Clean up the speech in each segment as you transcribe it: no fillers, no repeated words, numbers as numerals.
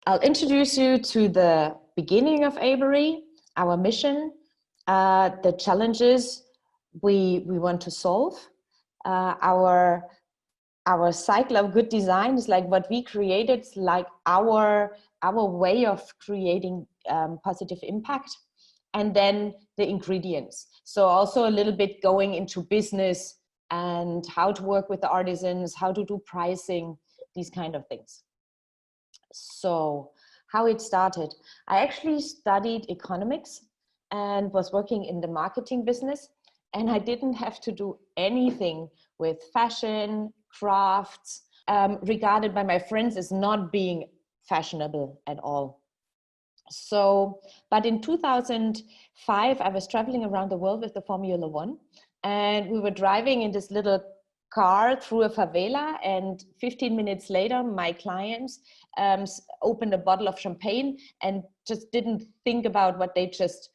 I'll introduce you to the beginning of Abury, our mission, the challenges we want to solve. Our cycle of good design is like what we created, like our way of creating positive impact. And then the ingredients. So also a little bit going into business and how to work with the artisans, how to do pricing, these kind of things. So how it started. I actually studied economics and was working in the marketing business, and I didn't have to do anything with fashion, crafts, regarded by my friends as not being fashionable at all. So, but in 2005, I was traveling around the world with the Formula One, and we were driving in this little car through a favela, and 15 minutes later, my clients opened a bottle of champagne and just didn't think about what they just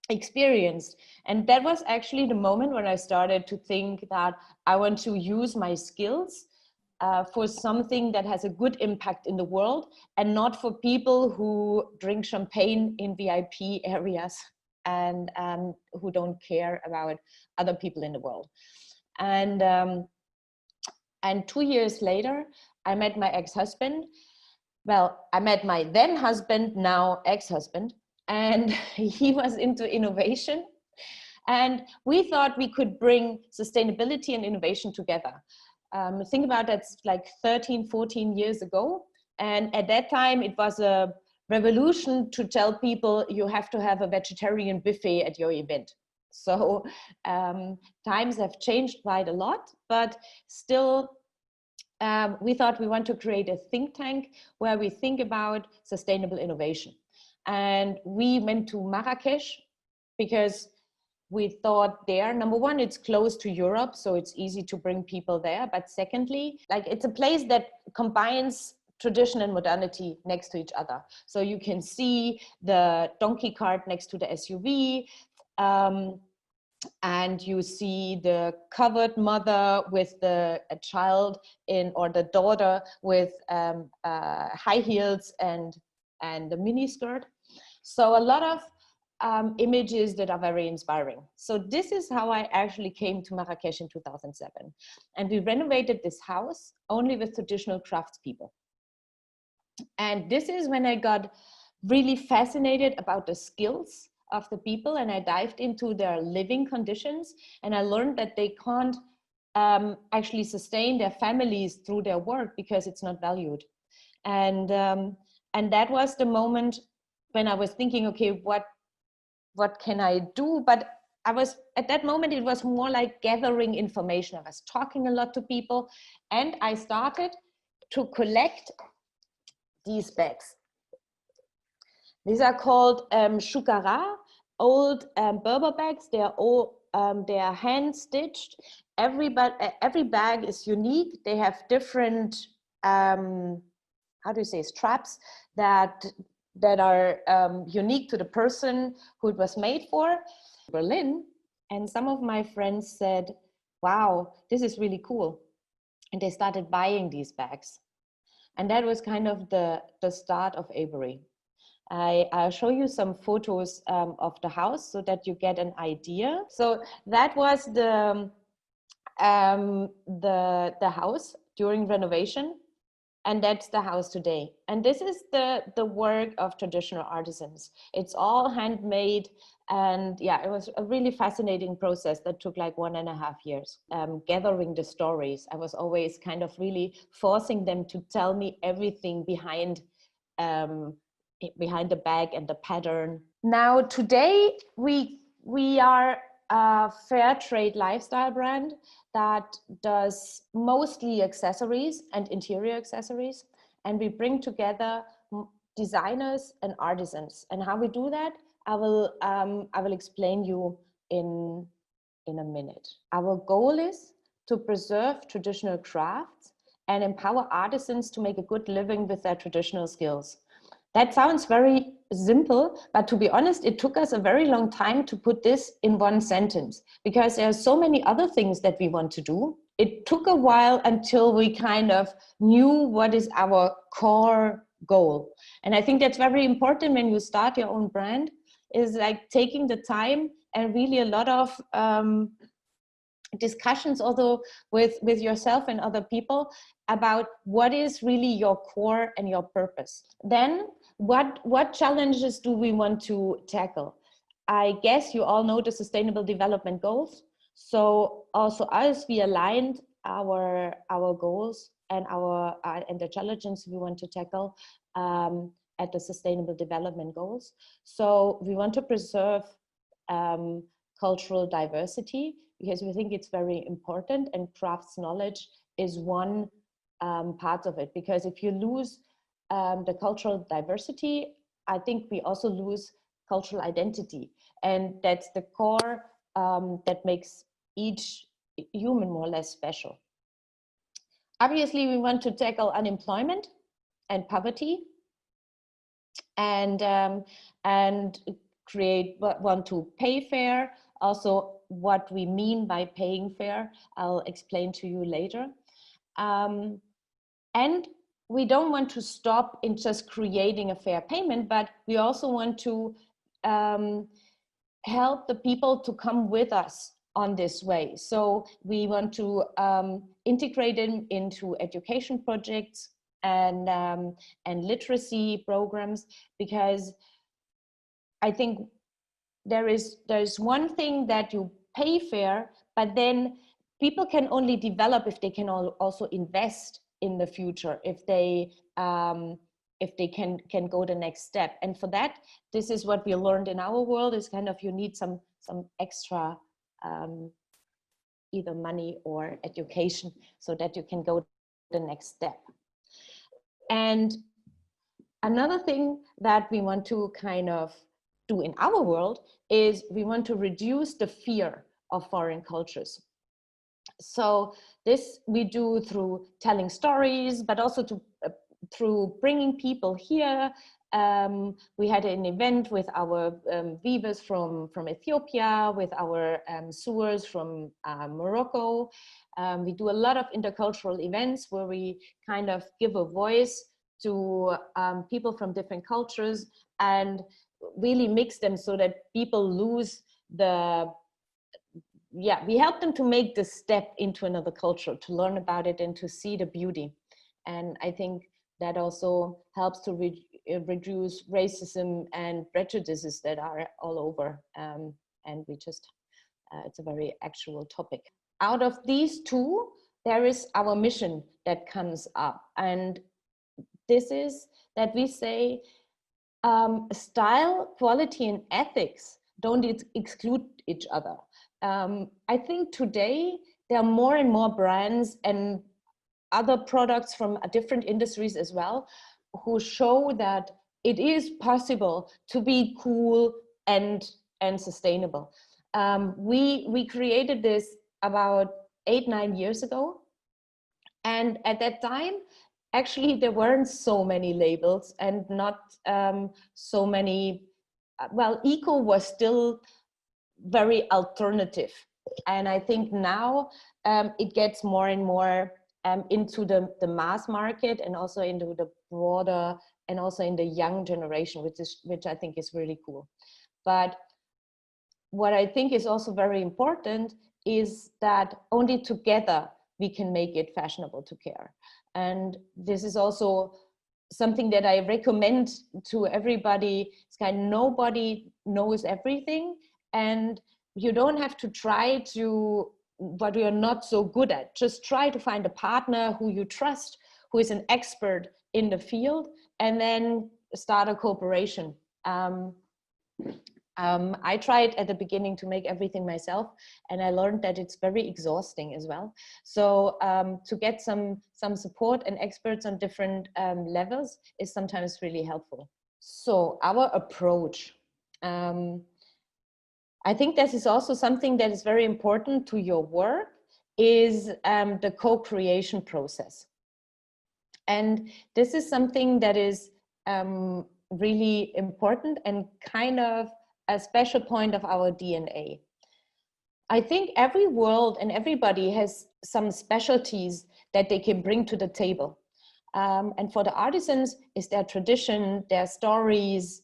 experienced. And that was actually the moment when I started to think that I want to use my skills for something that has a good impact in the world, and not for people who drink champagne in VIP areas and who don't care about other people in the world. And 2 years later, I met my ex-husband. Well, I met my then husband, now ex-husband, and he was into innovation. And we thought we could bring sustainability and innovation together. Think about that's like 13, 14 years ago. And at that time, it was a revolution to tell people you have to have a vegetarian buffet at your event. So times have changed quite a lot, but still we thought we want to create a think tank where we think about sustainable innovation. And we went to Marrakesh because we thought there, number one, it's close to Europe, so it's easy to bring people there. But secondly, like it's a place that combines tradition and modernity next to each other. So you can see the donkey cart next to the SUV, and you see the covered mother with a child or the daughter with high heels and the mini skirt. So a lot of images that are very inspiring. So this is how I actually came to Marrakesh in 2007. And we renovated this house only with traditional craftspeople. And this is when I got really fascinated about the skills of the people, and I dived into their living conditions, and I learned that they can't actually sustain their families through their work because it's not valued. And that was the moment when I was thinking, okay, what can I do? But I was, at that moment, it was more like gathering information. I was talking a lot to people, and I started to collect these bags. These are called shukara, old Berber bags. They are all they are hand stitched. Every bag is unique. They have different how do you say, straps that are unique to the person who it was made for. Berlin, and some of my friends said, wow, this is really cool. And they started buying these bags. And that was kind of the start of Abury. I'll show you some photos of the house so that you get an idea. So that was the house during renovation. And that's the house today. And this is the work of traditional artisans. It's all handmade. And yeah, it was a really fascinating process that took like 1.5 years. Gathering the stories. I was always kind of really forcing them to tell me everything behind the bag and the pattern. Now today we are a fair trade lifestyle brand that does mostly accessories and interior accessories, and we bring together designers and artisans. And how we do that, I will explain you in a minute. Our goal is to preserve traditional crafts and empower artisans to make a good living with their traditional skills. That sounds very simple, but to be honest, it took us a very long time to put this in one sentence, because there are so many other things that we want to do it took a while until we kind of knew what is our core goal. And I think that's very important when you start your own brand, is like taking the time and really a lot of discussions also with yourself and other people about what is really your core and your purpose. Then what challenges do we want to tackle? I guess you all know the Sustainable Development Goals. So also as we aligned our goals and and the challenges we want to tackle at the Sustainable Development Goals. So we want to preserve cultural diversity, because we think it's very important, and crafts knowledge is one part of it. Because if you lose the cultural diversity, I think we also lose cultural identity. And that's the core that makes each human more or less special. Obviously, we want to tackle unemployment and poverty, and want to pay fair. Also, what we mean by paying fair, I'll explain to you later. And we don't want to stop in just creating a fair payment, but we also want to help the people to come with us on this way. So we want to integrate them into education projects and literacy programs, because I think there's one thing that you pay fair, but then people can only develop if they can also invest in the future, if they can go the next step. And for that, this is what we learned in our world, is kind of you need some extra either money or education so that you can go the next step. And another thing that we want to kind of do in our world is we want to reduce the fear of foreign cultures. So this we do through telling stories, but also through bringing people here. We had an event with our weavers from Ethiopia, with our sewers from Morocco. We do a lot of intercultural events where we kind of give a voice to people from different cultures and really mix them so that people lose we help them to make the step into another culture, to learn about it and to see the beauty. And I think that also helps to reduce racism and prejudices that are all over. And we just, it's a very actual topic. Out of these two, there is our mission that comes up. And this is that we say style, quality, and ethics don't exclude each other. I think today there are more and more brands and other products from different industries as well who show that it is possible to be cool and sustainable. We created this about 8-9 years ago, and at that time actually there weren't so many labels and not so many, well, eco was still very alternative. And I think now it gets more and more into the mass market, and also into the broader, and also in the young generation, which I think is really cool. But what I think is also very important is that only together we can make it fashionable to care. And this is also something that I recommend to everybody. It's kind of, nobody knows everything, and you don't have to try to what you're not so good at. Just try to find a partner who you trust, who is an expert in the field, and then start a cooperation. I tried at the beginning to make everything myself, and I learned that it's very exhausting as well. So to get some support and experts on different levels is sometimes really helpful. So our approach. I think this is also something that is very important to your work, is the co-creation process. And this is something that is really important and kind of a special point of our DNA. I think every world and everybody has some specialties that they can bring to the table. And for the artisans, is their tradition, their stories,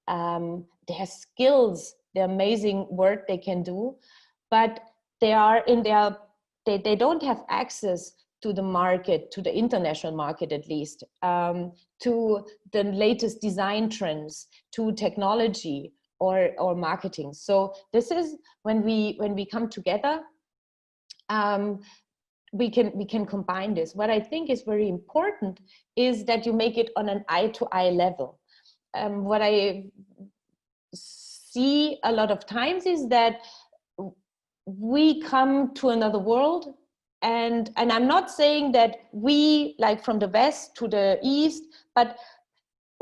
their skills, the amazing work they can do. But they are in their, they don't have access to the market, to the international market at least, to the latest design trends, to technology or marketing. So this is when we come together, we can combine this. What I think is very important is that you make it on an eye-to-eye level. What I see a lot of times is that we come to another world, and I'm not saying that we, like from the west to the east, but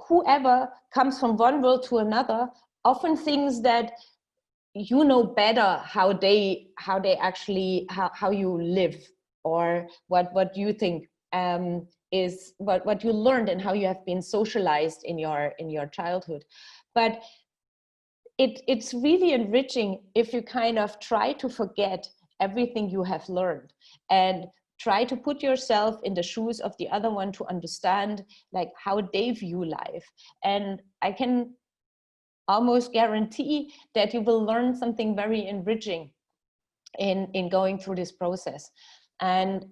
whoever comes from one world to another often thinks that you know better how they actually how you live, or what you think is what you learned and how you have been socialized in your childhood. But it's really enriching if you kind of try to forget everything you have learned and try to put yourself in the shoes of the other one to understand like how they view life. And I can almost guarantee that you will learn something very enriching in going through this process. And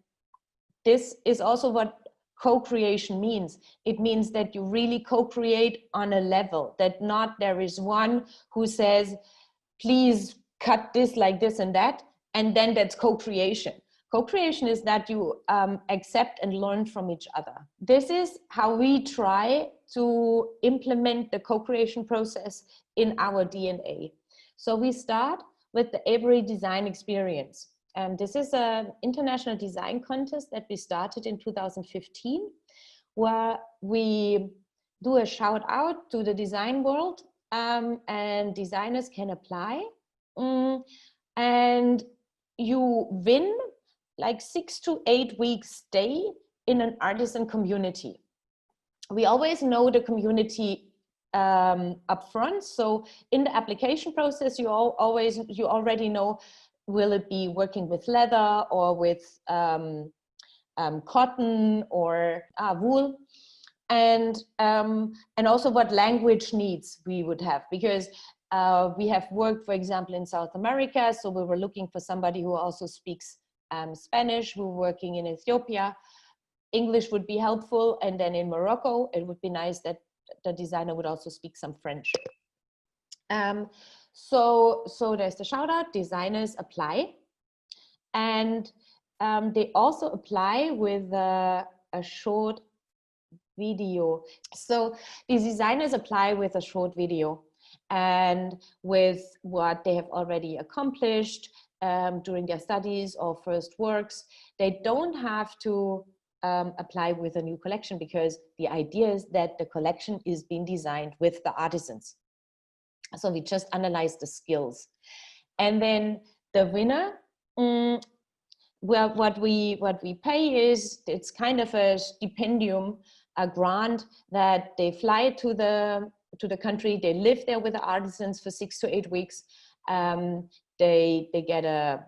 this is also what co-creation means. It means that you really co-create on a level, that not there is one who says, please cut this like this and that, and then that's co-creation. Co-creation is that you accept and learn from each other. This is how we try to implement the co-creation process in our DNA. So we start with the Abury design experience. This is an international design contest that we started in 2015, where we do a shout out to the design world, and designers can apply. And you win like 6 to 8 weeks stay in an artisan community. We always know the community up front. So in the application process, you already know, will it be working with leather or with cotton or wool, and also what language needs we would have, because we have worked, for example, in South America, so we were looking for somebody who also speaks Spanish. We were working in Ethiopia. English would be helpful, and then in Morocco, it would be nice that the designer would also speak some French. So there's the shout out, designers apply, and they also apply with a short video. So these designers apply with a short video and with what they have already accomplished during their studies or first works. They don't have to apply with a new collection, because the idea is that the collection is being designed with the artisans. So we just analyze the skills. And then the winner, well, what we pay is, it's kind of a stipendium, a grant, that they fly to the country, they live there with the artisans for 6 to 8 weeks. They get a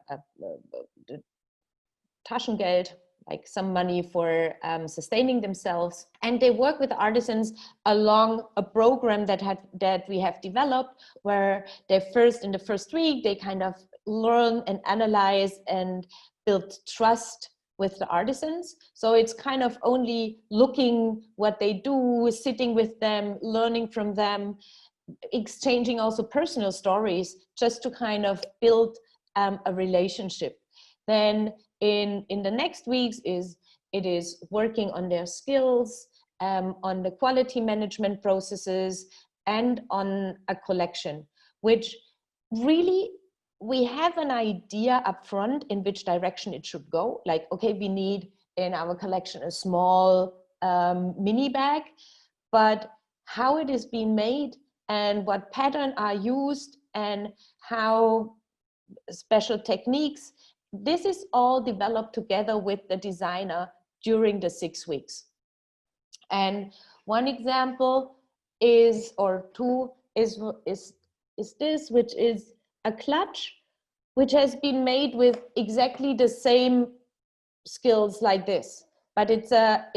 Taschengeld, like some money for sustaining themselves, and they work with artisans along a program that we have developed, where they in the first week, they kind of learn and analyze and build trust with the artisans. So it's kind of only looking what they do, sitting with them, learning from them, exchanging also personal stories, just to kind of build a relationship. Then in the next weeks it is working on their skills, on the quality management processes, and on a collection, which really we have an idea up front in which direction it should go. Like, okay, we need in our collection a small mini bag, but how it is being made and what pattern are used and how special techniques, this is all developed together with the designer during the 6 weeks. And one example is, or two, is this, which is a clutch which has been made with exactly the same skills like this, but it's a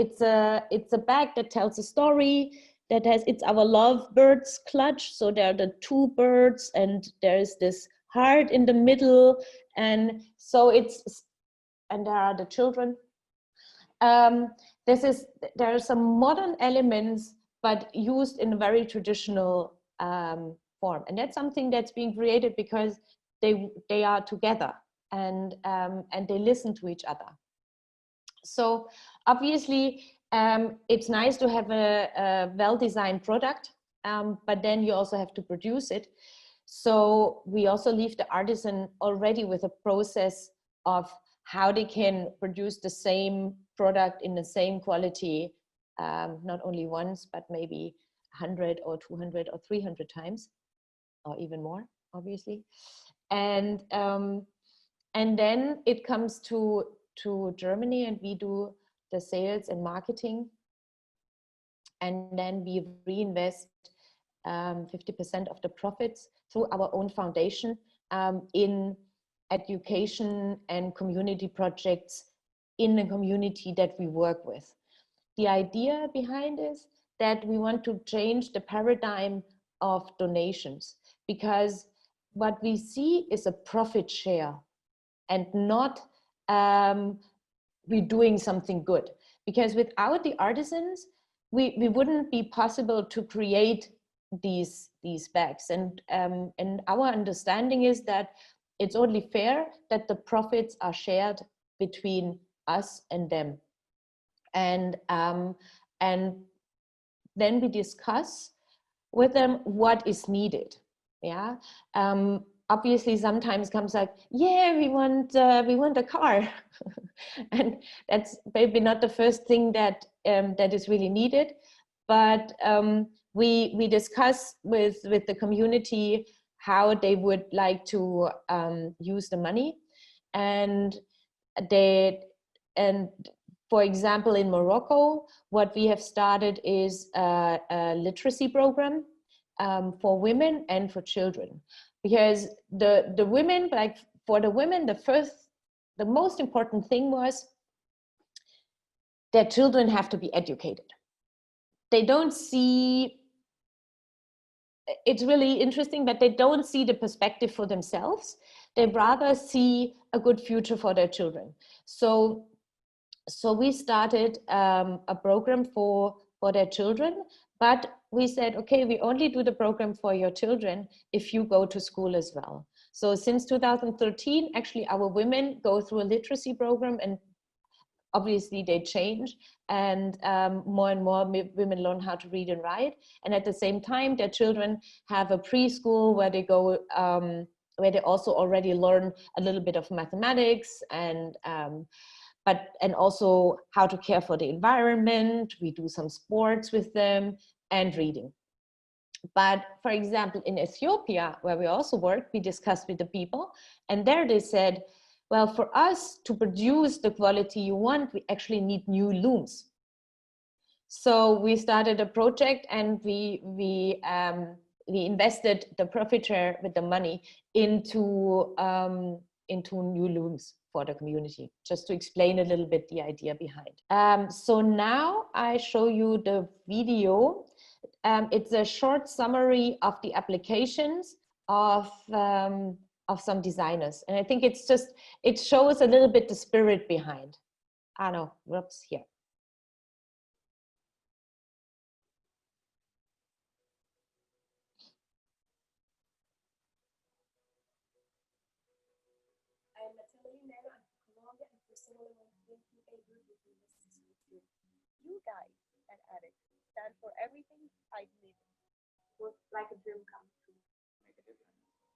bag that tells a story, that has, it's our lovebirds clutch, so there are the two birds and there's this heart in the middle, and so it's, and there are the children. There are some modern elements but used in a very traditional form, and that's something that's being created because they are together, and they listen to each other. So obviously, it's nice to have a well-designed product, but then you also have to produce it. So we also leave the artisan already with a process of how they can produce the same product in the same quality, not only once, but maybe 100 or 200 or 300 times, or even more, obviously. And then it comes to Germany, and we do the sales and marketing, and then we reinvest 50% of the profits through our own foundation in education and community projects in the community that we work with. The idea behind is that we want to change the paradigm of donations, because what we see is a profit share and not we're doing something good. Because without the artisans, we wouldn't be possible to create these bags. And our understanding is that it's only fair that the profits are shared between us and them. And then we discuss with them what is needed. Yeah. Obviously sometimes comes like, yeah, we want a car. And that's maybe not the first thing that that is really needed, but we discuss with the community how they would like to use the money. And for example, in Morocco, what we have started is a literacy program for women and for children, because the women, like for the women, the most important thing was that children have to be educated. They don't see, it's really interesting, but they don't see the perspective for themselves. They rather see a good future for their children. So we started a program for their children, but we said, okay, we only do the program for your children if you go to school as well. So since 2013, actually our women go through a literacy program, and obviously they change, and more women learn how to read and write. And at the same time, their children have a preschool where they go, where they also already learn a little bit of mathematics and also how to care for the environment. We do some sports with them and reading. But for example, in Ethiopia, where we also work, we discussed with the people, and there they said, well, for us to produce the quality you want, we actually need new looms. So we started a project, and we invested the profit share with the money into new looms for the community, just to explain a little bit the idea behind. So now I show you the video. It's a short summary of the applications of some designers, and I think it's just, it shows a little bit the spirit behind. Ah no, whoops, here. You guys at Addict stand for everything I believe in. Was like a dream come true. Make a difference.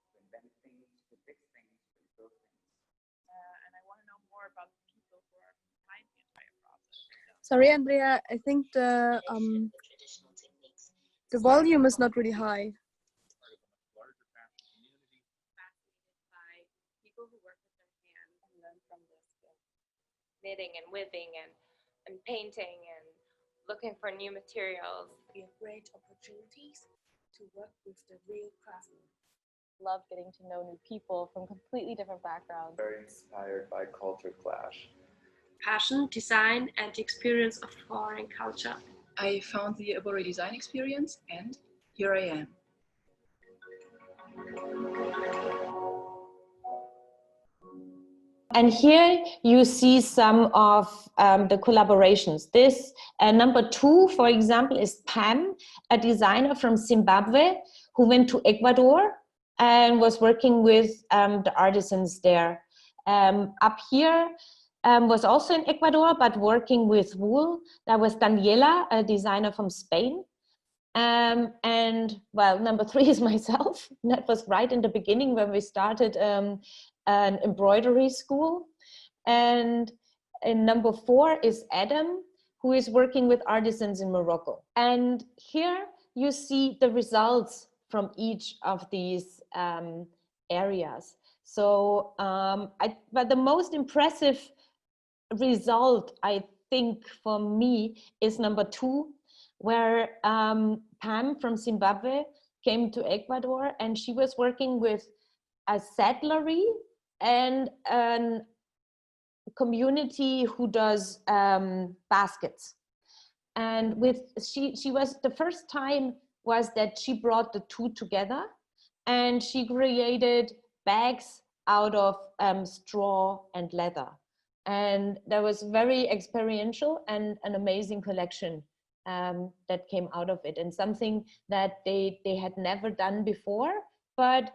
To invent things, to fix things, to improve things. And I want to know more about the people who are behind the entire process. Sorry, Andrea, I think the volume is not really high. People who work with their hands and learn from their skills. Knitting and weaving and painting and looking for new materials. We have great opportunities to work with the real craftsmen. love getting to know new people from completely different backgrounds. Very inspired by culture clash. Passion, design, and the experience of foreign culture. I found the Abury design experience, and here I am. And here you see some of the collaborations. This number 2, for example, is Pam, a designer from Zimbabwe who went to Ecuador and was working with the artisans there. Up here was also in Ecuador, but working with wool. That was Daniela, a designer from Spain. And well, number 3 is myself. That was right in the beginning when we started an embroidery school. And number 4 is Adam, who is working with artisans in Morocco. And here you see the results from each of these areas. So, but the most impressive result, I think, for me is number 2, where Pam from Zimbabwe came to Ecuador, and she was working with a saddlery and a community who does baskets. And she was, the first time was that she brought the 2 together, and she created bags out of straw and leather. And that was very experiential and an amazing collection that came out of it, and something that they had never done before, but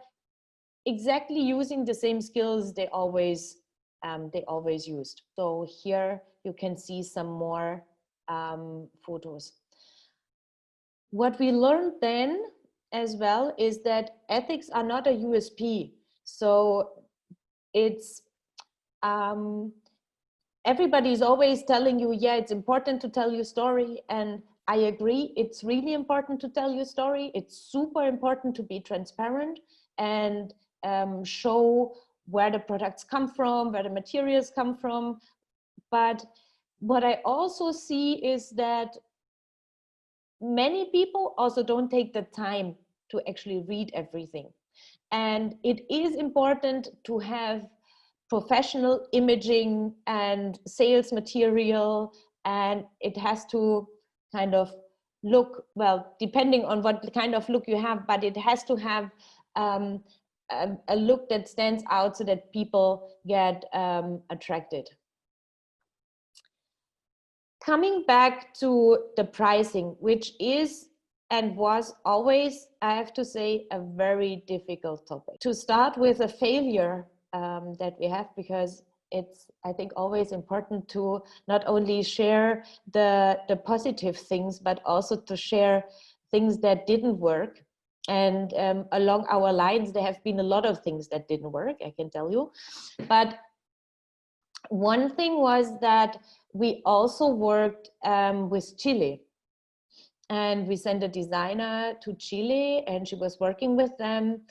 exactly using the same skills they always used. So here you can see some more photos. What we learned then as well is that ethics are not a USP. So it's everybody's always telling you, yeah, it's important to tell your story. And I agree, it's really important to tell your story. It's super important to be transparent and show where the products come from, where the materials come from. But what I also see is that many people also don't take the time to actually read everything. And it is important to have professional imaging and sales material, and it has to kind of look, well, depending on what kind of look you have, but it has to have a look that stands out so that people get attracted. Coming back to the pricing, which is and was always, I have to say, a very difficult topic. To start with a failure that we have, because it's, I think, always important to not only share the positive things, but also to share things that didn't work. And along our lines, there have been a lot of things that didn't work, I can tell you. But one thing was that we also worked with Chile. And we sent a designer to Chile, and she was working with them.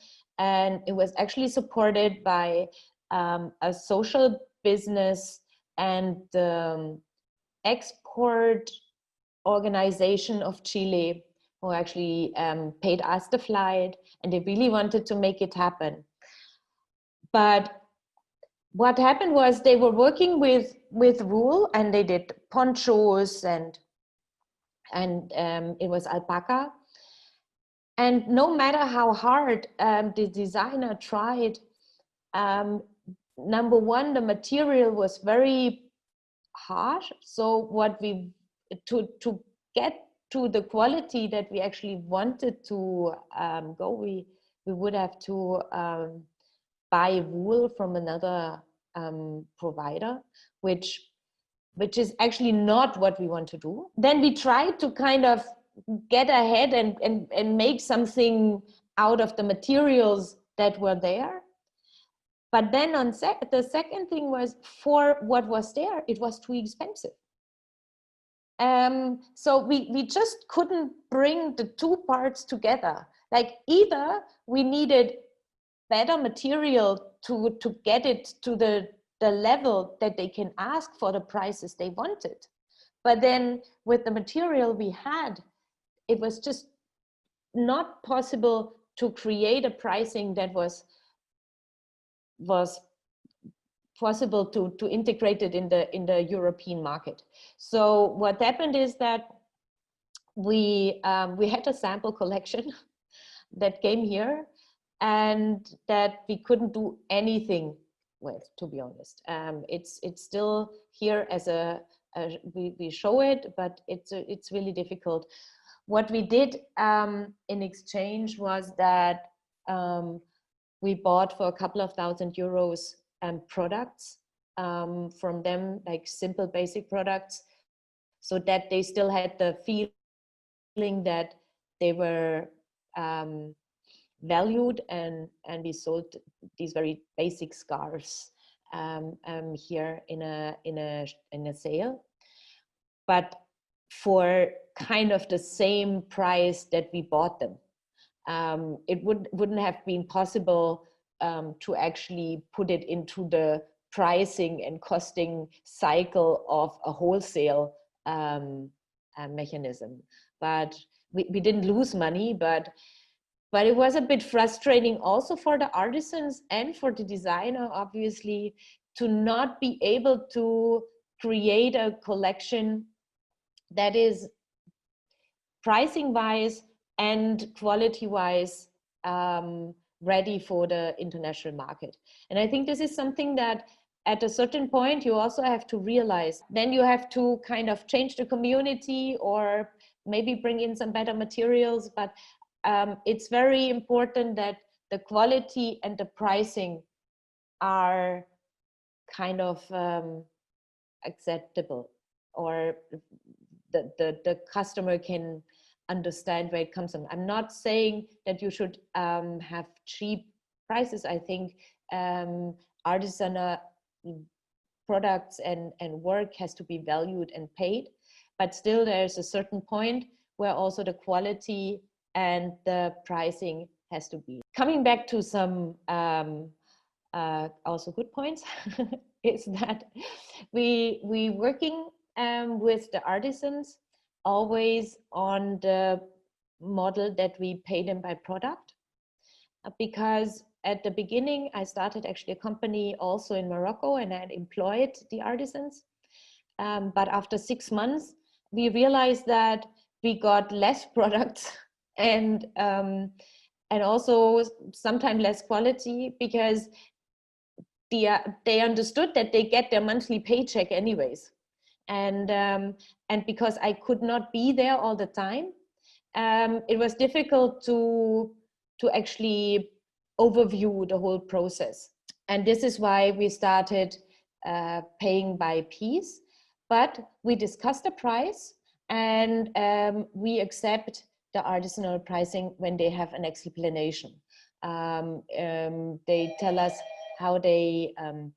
And it was actually supported by a social business and the export organization of Chile, who actually paid us the flight, and they really wanted to make it happen. But what happened was they were working with wool, and they did ponchos and it was alpaca. And no matter how hard the designer tried, number one, the material was very harsh. So what we, to get to the quality that we actually wanted to go, we would have to buy wool from another provider, which is actually not what we want to do. Then we tried to kind of get ahead and make something out of the materials that were there. But then the second thing was, for what was there, it was too expensive. So we just couldn't bring the 2 parts together. Like, either we needed better material to get it to the level that they can ask for the prices they wanted. But then with the material we had, it was just not possible to create a pricing that was possible to integrate it in the European market. So what happened is that we had a sample collection that came here and that we couldn't do anything with, to be honest. It's still here as we show it, but it's really difficult. What we did in exchange was that we bought for a couple of €1,000 products from them, like simple basic products, so that they still had the feeling that they were valued, and we sold these very basic scarves here in a sale, but for kind of the same price that we bought them. It wouldn't have been possible to actually put it into the pricing and costing cycle of a wholesale mechanism. But we didn't lose money, but it was a bit frustrating also for the artisans and for the designer, obviously, to not be able to create a collection that is pricing wise and quality wise ready for the international market. And I think this is something that at a certain point you also have to realize. Then you have to kind of change the community or maybe bring in some better materials, but it's very important that the quality and the pricing are kind of acceptable, or the customer can understand where it comes from. I'm not saying that you should have cheap prices. I think artisanal products and work has to be valued and paid, but still there's a certain point where also the quality and the pricing has to be. Coming back to some also good points is that we working with the artisans always on the model that we pay them by product, because at the beginning I started actually a company also in Morocco and I had employed the artisans, but after 6 months we realized that we got less products and also sometimes less quality, because they understood that they get their monthly paycheck anyways, and because I could not be there all the time, it was difficult to actually overview the whole process. And this is why we started paying by piece, but we discussed the price, and we accept the artisanal pricing when they have an explanation. They tell us how they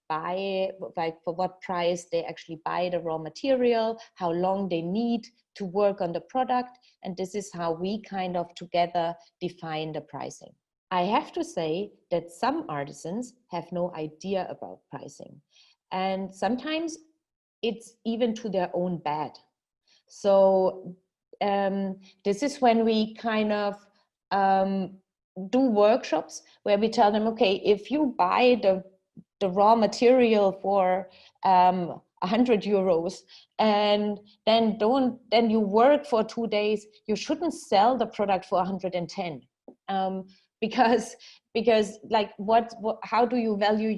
buy, like for what price they actually buy the raw material, how long they need to work on the product, and this is how we kind of together define the pricing. I have to say that some artisans have no idea about pricing, and sometimes it's even to their own bad. So this is when we kind of do workshops where we tell them, okay, if you buy the raw material for €100 and then you work for 2 days, you shouldn't sell the product for 110, because like how do you value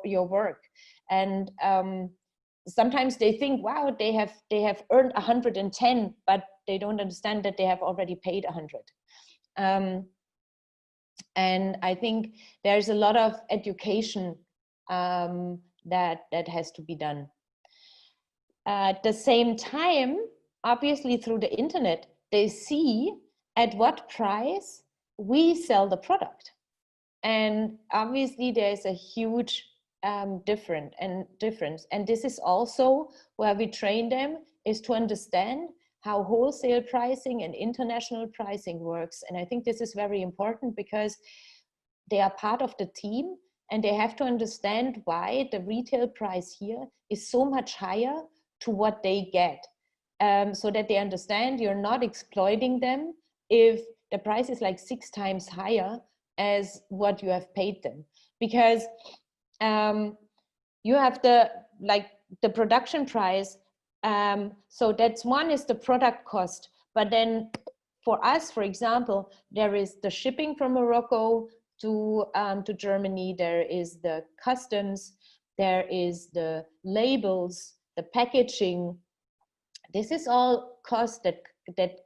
your work? And sometimes they think, wow, they have earned 110, but they don't understand that they have already paid 100. And I think there's a lot of education that has to be done. At the same time, obviously through the internet, they see at what price we sell the product. And obviously there's a huge difference. And this is also where we train them, is to understand how wholesale pricing and international pricing works. And I think this is very important because they are part of the team and they have to understand why the retail price here is so much higher to what they get, so that they understand you're not exploiting them if the price is like 6 times higher, as what you have paid them, because you have the production price. So that's one is the product cost, but then for us, for example, there is the shipping from Morocco to Germany, there is the customs, there is the labels, the packaging. This is all cost that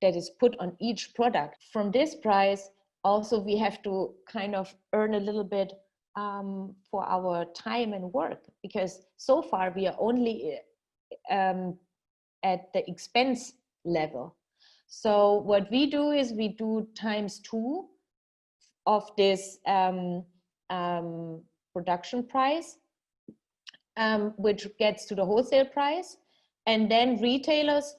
is put on each product. From this price, also we have to kind of earn a little bit for our time and work, because so far we are only at the expense level. So what we do is we do ×2 of this production price, which gets to the wholesale price. And then retailers,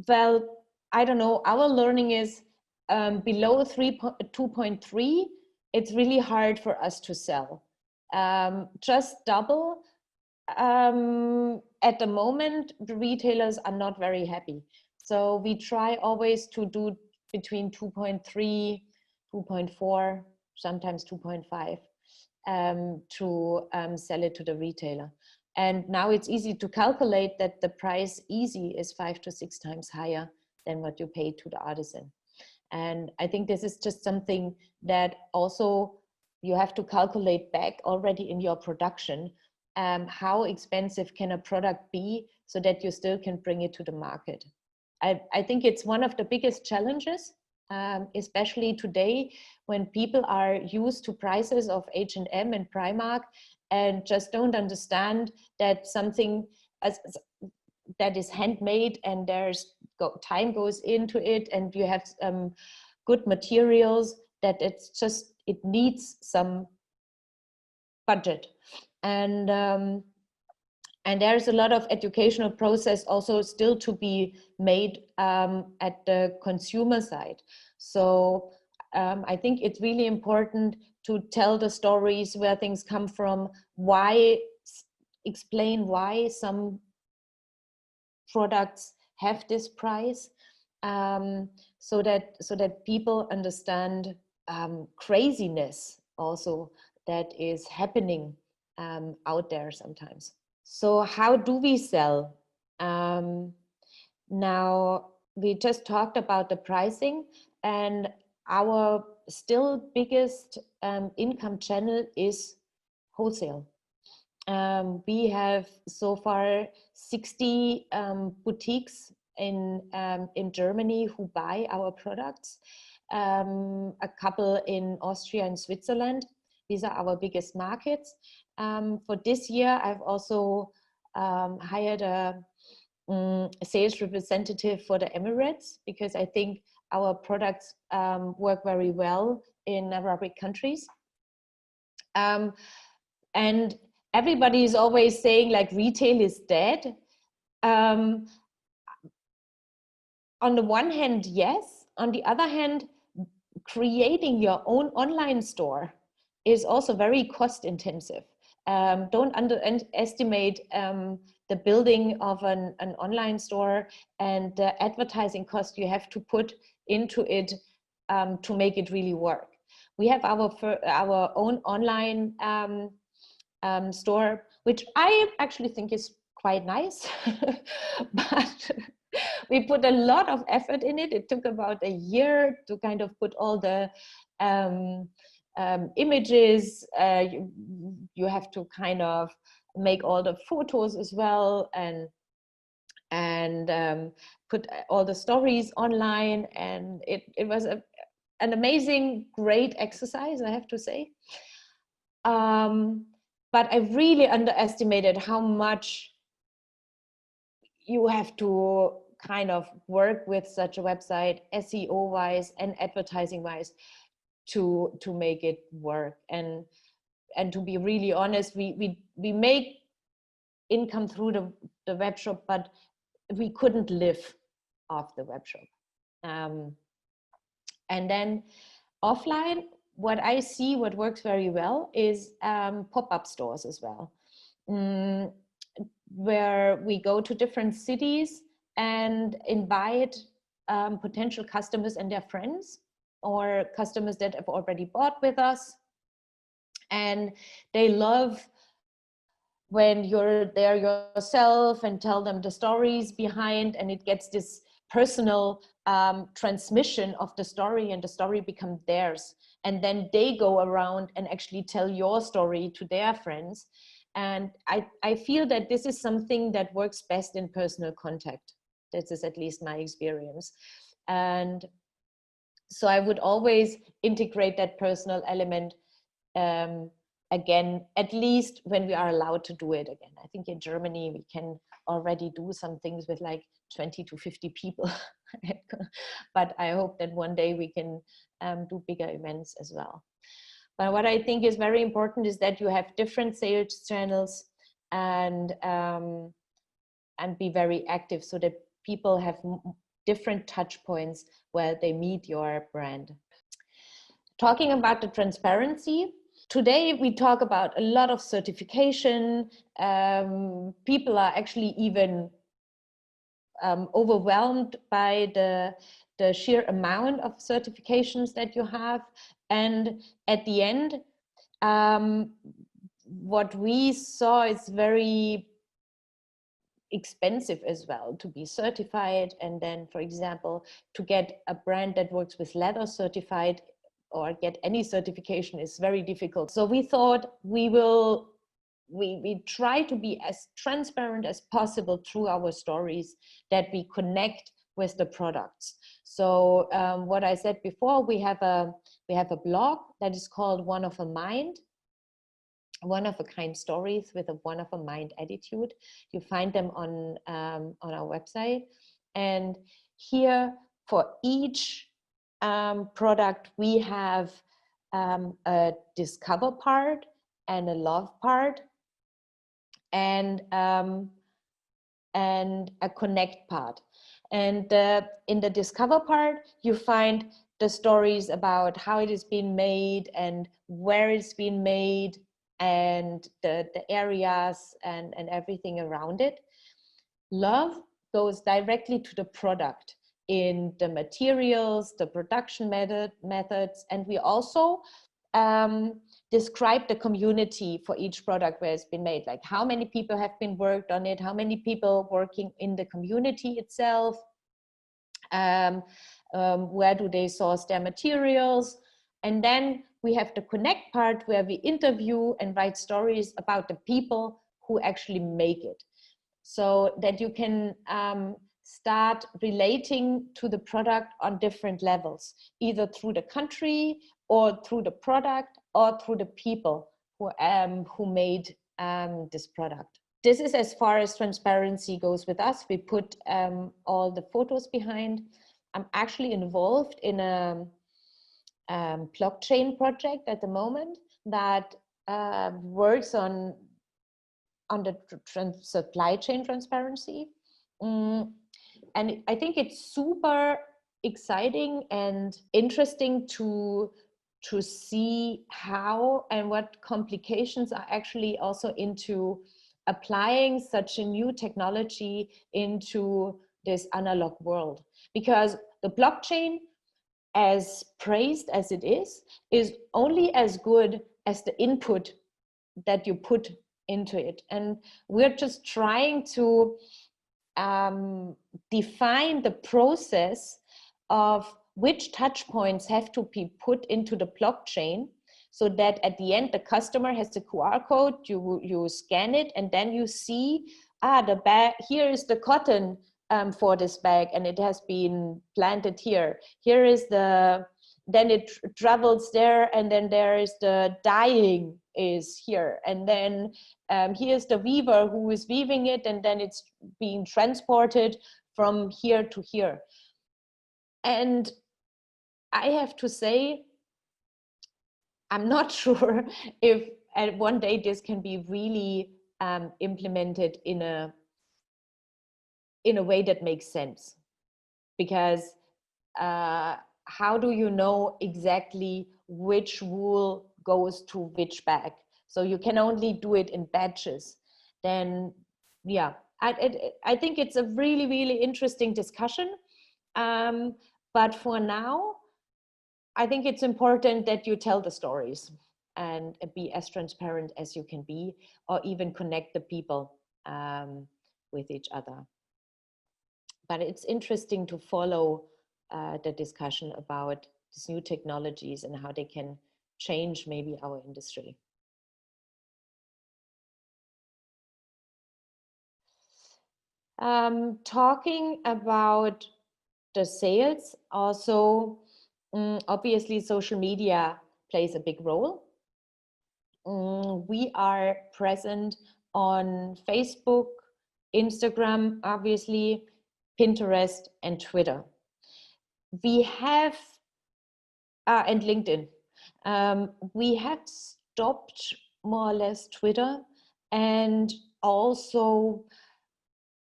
well, I don't know, our learning is below 2.3, it's really hard for us to sell. Just double, at the moment, the retailers are not very happy. So we try always to do between 2.3, 2.4, sometimes 2.5 to sell it to the retailer. And now it's easy to calculate that the price easy is 5 to 6 times higher than what you pay to the artisan. And I think this is just something that also you have to calculate back already in your production. How expensive can a product be so that you still can bring it to the market? I think it's one of the biggest challenges, especially today when people are used to prices of H&M and Primark and just don't understand that something that is handmade and time goes into it, and you have good materials, that it needs some budget. And there's a lot of educational process also still to be made at the consumer side. So I think it's really important to tell the stories where things come from, explain why some products have this price, so that people understand craziness also that is happening out there sometimes. So how do we sell? Now, we just talked about the pricing, and our still biggest income channel is wholesale. We have so far 60 boutiques in Germany who buy our products, a couple in Austria and Switzerland. These are our biggest markets. For this year, I've also hired a sales representative for the Emirates, because I think our products work very well in Arabic countries. And everybody is always saying like retail is dead. On the one hand, yes. On the other hand, creating your own online store is also very cost intensive. Don't underestimate the building of an online store and the advertising cost you have to put into it to make it really work. We have our own online store, which I actually think is quite nice, but we put a lot of effort in it. It took about a year to kind of put all the images. You have to kind of make all the photos as well, and put all the stories online, and it was an amazing, great exercise, I have to say. But I really underestimated how much you have to kind of work with such a website, SEO wise and advertising wise, to make it work. And to be really honest, we make income through the web shop, but we couldn't live off the web shop. And then offline, what I see, what works very well is pop-up stores as well, where we go to different cities and invite potential customers and their friends or customers that have already bought with us. And they love when you're there yourself and tell them the stories behind, and it gets this personal transmission of the story, and the story becomes theirs. And then they go around and actually tell your story to their friends. And I feel that this is something that works best in personal contact. This is at least my experience. And so I would always integrate that personal element again, at least when we are allowed to do it again. I think in Germany, we can already do some things with like 20 to 50 people. But I hope that one day we can do bigger events as well. But what I think is very important is that you have different sales channels and be very active so that people have different touch points where they meet your brand. Talking about the transparency, today we talk about a lot of certification. People are actually even overwhelmed by the sheer amount of certifications that you have. And at the end, what we saw is very expensive as well to be certified. And then, for example, to get a brand that works with leather certified or get any certification is very difficult. So we thought we try to be as transparent as possible through our stories, that we connect with the products. So what I said before, we have a blog that is called One of a Mind, one of a kind stories with a one of a mind attitude. You find them on our website. And here for each product, we have a discover part and a love part and a connect part. And in the discover part, you find the stories about how it has been made and where it's been made and the areas and everything around it. Love goes directly to the product in the materials, the production methods, and we also describe the community for each product where it's been made, like how many people have been worked on it, how many people working in the community itself, where do they source their materials. And then we have the connect part where we interview and write stories about the people who actually make it, so that you can start relating to the product on different levels, either through the country or through the product or through the people who made this product. This is as far as transparency goes with us. We put all the photos behind. I'm actually involved in a blockchain project at the moment that works on the supply chain transparency. And I think it's super exciting and interesting to see how and what complications are actually also into applying such a new technology into this analog world. Because the blockchain, as praised as it is only as good as the input that you put into it. And we're just trying to define the process of which touch points have to be put into the blockchain, so that at the end the customer has the QR code, you scan it, and then you see, the bag, here is the cotton for this bag, and it has been planted here. Here is then it travels there, and then there is the dyeing is here, and then here's the weaver who is weaving it, and then it's being transported from here to here. And I have to say, I'm not sure if one day this can be really implemented in a way that makes sense, because how do you know exactly which wool goes to which bag? So you can only do it in batches. Then, yeah, I think it's a really, really interesting discussion. But for now, I think it's important that you tell the stories and be as transparent as you can be, or even connect the people with each other. But it's interesting to follow the discussion about these new technologies and how they can change maybe our industry. Talking about the sales, also obviously social media plays a big role. We are present on Facebook, Instagram, obviously, Pinterest, and Twitter. We have, and LinkedIn. We have stopped more or less Twitter, and also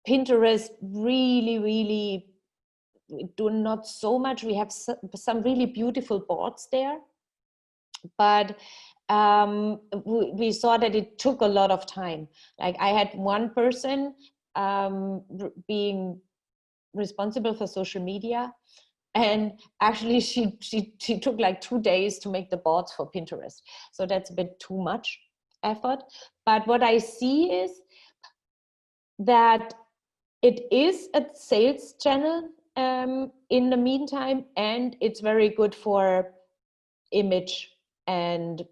Pinterest really do not so much. We have some really beautiful boards there, but we saw that it took a lot of time. Like I had one person being responsible for social media, and actually she took like 2 days to make the boards for Pinterest. So that's a bit too much effort. But what I see is that it is a sales channel in the meantime, and it's very good for image and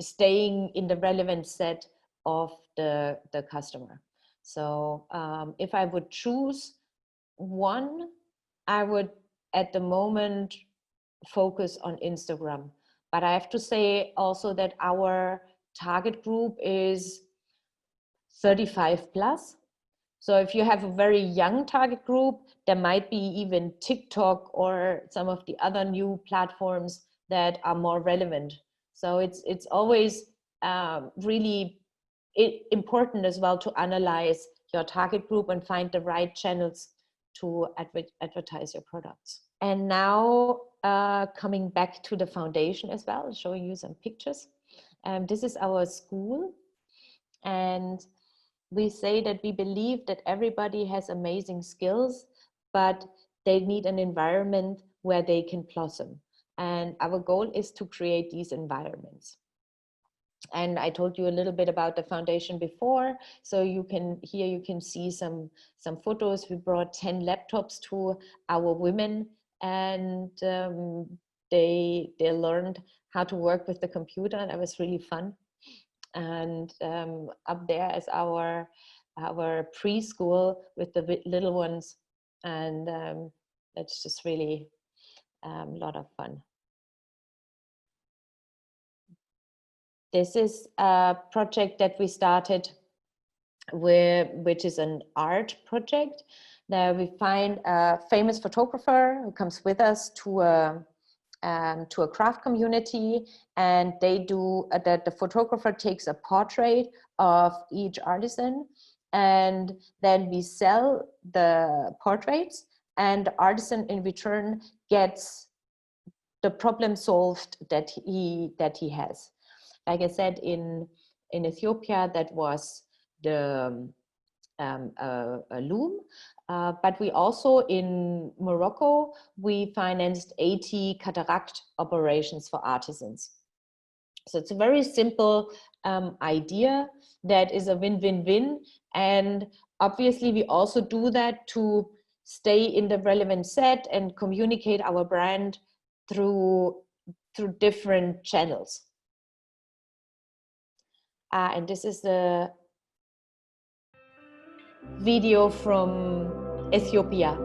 staying in the relevant set of the customer. So if I would choose one, I would at the moment focus on Instagram. But I have to say also that our target group is 35 plus. So if you have a very young target group, there might be even TikTok or some of the other new platforms that are more relevant. So it's always really important as well to analyze your target group and find the right channels to advertise your products. And now coming back to the foundation as well, showing you some pictures. This is our school, and we say that we believe that everybody has amazing skills, but they need an environment where they can blossom. And our goal is to create these environments. And I told you a little bit about the foundation before. So you can see some photos. We brought 10 laptops to our women, and they learned how to work with the computer. That was really fun. And up there is our preschool with the little ones, and it's just really a lot of fun. This is a project that we started which is an art project. There we find a famous photographer who comes with us to a craft community, and they do that. The photographer takes a portrait of each artisan, and then we sell the portraits, and the artisan in return gets the problem solved that he has. Like I said, in Ethiopia, that was the a loom. But we also, in Morocco, we financed 80 cataract operations for artisans. So it's a very simple idea that is a win-win-win. And obviously we also do that to stay in the relevant set and communicate our brand through different channels. And this is the video from Ethiopia.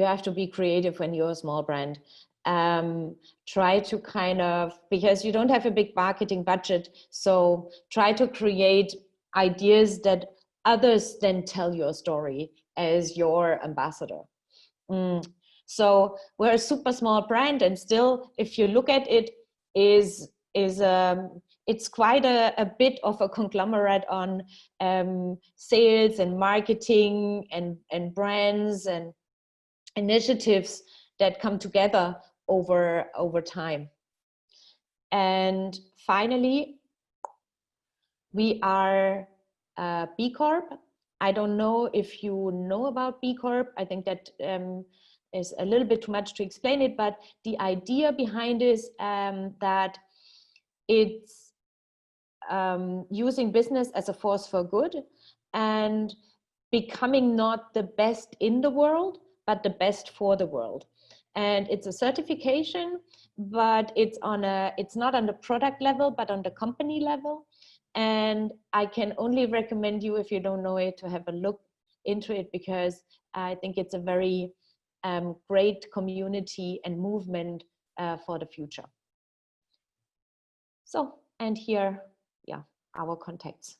have to be creative when you're a small brand. Try to kind of, because you don't have a big marketing budget, so try to create ideas that others then tell your story as your ambassador. So we're a super small brand, and still, if you look at it, it's quite a bit of a conglomerate on sales and marketing and brands and initiatives that come together over time. And finally, we are B Corp. I don't know if you know about B Corp. I think that is a little bit too much to explain it, but the idea behind is that it's using business as a force for good and becoming not the best in the world, but the best for the world. And it's a certification, but it's not on the product level, but on the company level. And I can only recommend you, if you don't know it, to have a look into it, because I think it's a very great community and movement for the future. So, and here, yeah, our contacts.